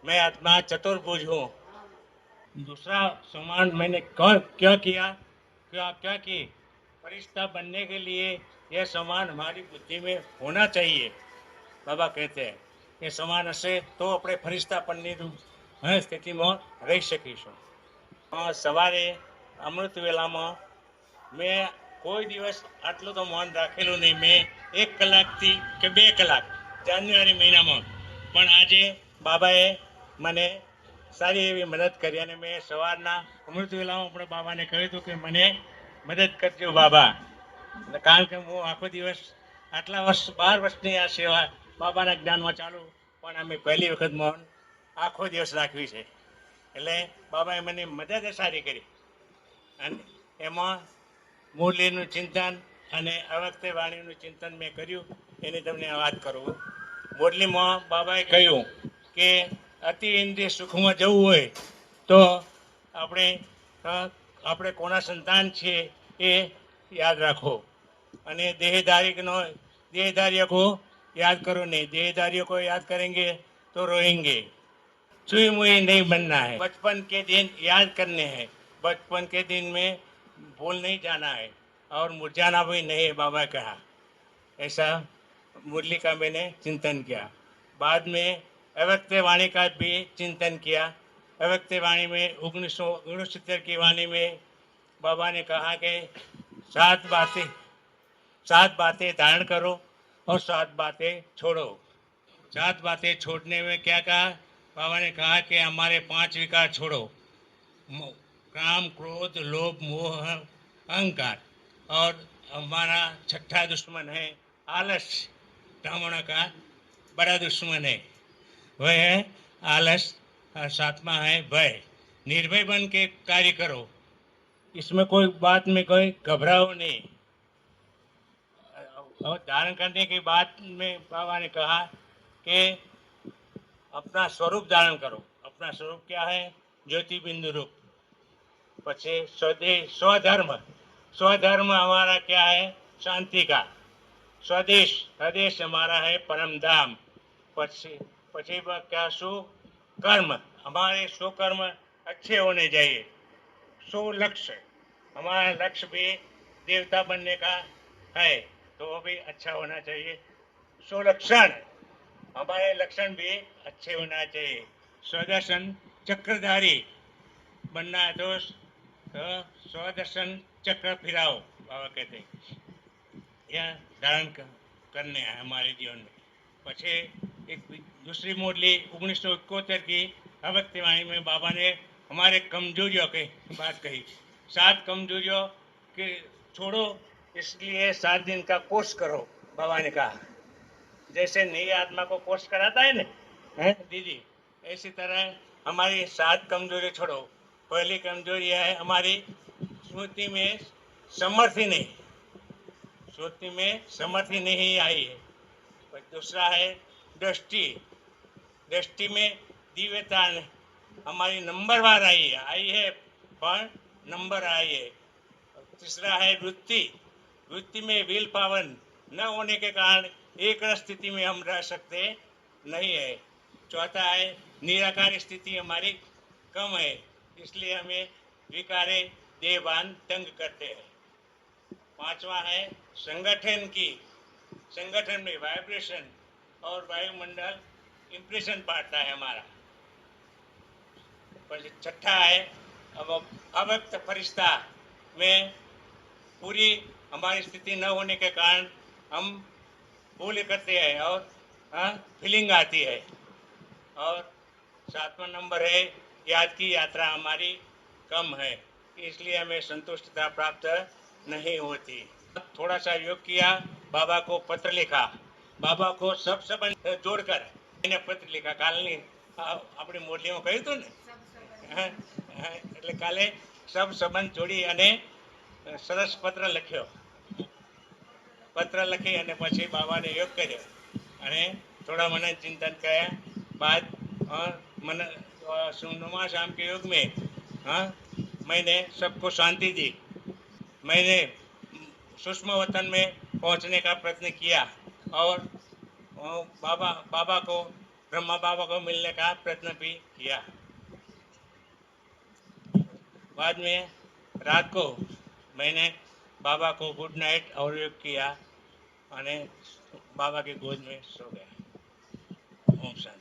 मैं आत्मा चतुर्भुज हूँ। दूसरा सम्मान मैंने क्यों क्या किया, क्या क्या की फरिश्ता बनने के लिए यह सम्मान हमारी बुद्धि में होना चाहिए। बाबा कहते हैं કે સમાન હશે તો આપણે ફરિશ્તાપણની સ્થિતિમાં રહી શકીશું. સવારે અમૃત વેલામાં મેં કોઈ દિવસ આટલું તો મૌન રાખેલું નહીં. મેં 1 કલાકથી કે 2 કલાક જાન્યુઆરી મહિનામાં, પણ આજે બાબાએ મને સારી એવી મદદ કરી અને મેં સવારના અમૃત વેલામાં પણ બાબાને કહ્યું હતું કે મને મદદ કરજો બાબા, કારણ કે હું આખો દિવસ આટલા વર્ષ 12 વર્ષની આ સેવા બાબાના જ્ઞાનમાં ચાલુ, પણ અમે પહેલી વખત મૌન આખો દિવસ રાખવી છે. એટલે બાબાએ મને મદદ સારી કરી અને એમાં મૂલ્યનું ચિંતન અને અવક્તે વાણીનું ચિંતન મેં કર્યું. એની તમને વાત કરું. મુરલીમાં બાબાએ કહ્યું કે અતિ ઇન્દ્રિય સુખમાં જવું હોય તો આપણે આપણે કોના સંતાન છીએ એ યાદ રાખો અને देहधारियों को याद करो नहीं. देहधारियों को याद करेंगे तो रोएंगे. चुई मुई नहीं बनना है. बचपन के दिन याद करने हैं. बचपन के दिन में भूल नहीं जाना है और मुरझाना भी नहीं है, बाबा कहा. ऐसा मुरली का मैंने चिंतन किया. बाद में अव्यक्त वाणी का भी चिंतन किया. अव्यक्त वाणी में 1969 की वाणी में बाबा ने कहा कि 7 बातें धारण करो और 7 बातें छोड़ो. 7 बातें छोड़ने में क्या कहा? बाबा ने कहा कि हमारे 5 विकार छोड़ो. काम, क्रोध, लोभ, मोह, अहंकार. और हमारा छठा दुश्मन है आलस. ब्राह्मणों का बड़ा दुश्मन है, वह है आलस. और 7वां है भय. निर्भय बन के कार्य करो. इसमें कोई बात में कोई घबराओ नहीं. और धारण करने के बाद में बाबा ने कहा कि अपना स्वरूप धारण करो. अपना स्वरूप क्या है? ज्योति बिंदु रूप. पछे स्वधर्म. स्वधर्म हमारा क्या है? शांति का. स्वदेश, स्वदेश हमारा है परम धाम. पछे पछे क्या? सुकर्म. हमारे सुकर्म अच्छे होने चाहिए. सो लक्ष्य, हमारा लक्ष्य भी देवता बनने का है तो वो भी अच्छा होना चाहिए. सो लक्षण, हमारे लक्षण भी अच्छे होना चाहिए. स्वदर्शन चक्रधारी बनना है तो स्वदर्शन चक्र फिराओ, बाबा कहते यह धारण करने हैं हमारे जीवन में. पछे एक दूसरी मुरली 1971 की अभक्तिवाणी में बाबा ने हमारे कमजोरियों की बात कही. 7 कमजोरियों के छोड़ो, इसलिए 7 दिन का कोर्स करो, बाबा ने कहा. जैसे नई आत्मा को कोर्स कराता है ना, है दीदी, इसी तरह हमारी 7 कमजोरी छोड़ो. पहली कमजोरी है हमारी स्मृति में समर्थी नहीं. स्मृति में समर्थी नहीं आई है. दूसरा है दृष्टि. दृष्टि में दिव्यता हमारी नंबरवार आई है पर नंबर आई है. तीसरा है वृत्ति. वृत्ति में विल पावर न होने के कारण एक स्थिति में हम रह सकते नहीं है. चौथा है निराकार स्थिति हमारी कम है, इसलिए हमें विकारे देहभान तंग करते हैं. 5वां है संगठन में वाइब्रेशन और वायुमंडल इंप्रेशन पाता है हमारा. छठा है अव्यक्त फरिश्ता में पूरी हमारी स्थिति न होने के कारण हम भूल करते हैं और फीलिंग आती है. और 7वां नंबर है याद की यात्रा हमारी कम है, इसलिए हमें संतुष्टता प्राप्त नहीं होती. थोड़ा सा योग किया, बाबा को पत्र लिखा. बाबा को सब संबंध जोड़कर मैंने पत्र लिखा. કાલની આપણી મોરલીમાં કહ્યું હતું ને, એટલે કાલે સબ સંબંધ જોડી અને સરસ પત્ર લખ્યો. પત્ર લખી અને પછી બાબાને યોગ કર્યો અને थोड़ा मन चिंतन किया. बाद मन सुनमा शाम के योग में मैंने सबको शांति दी. मैंने सूक्ष्म वतन में पहुंचने का प्रयत्न किया और बाबा को ब्रह्मा बाबा को मिलने का प्रयत्न भी किया। बाद में रात को मैंने बाबा को गुड नाइट और किया और बाबा की गोद में सो गया। ओम शांति।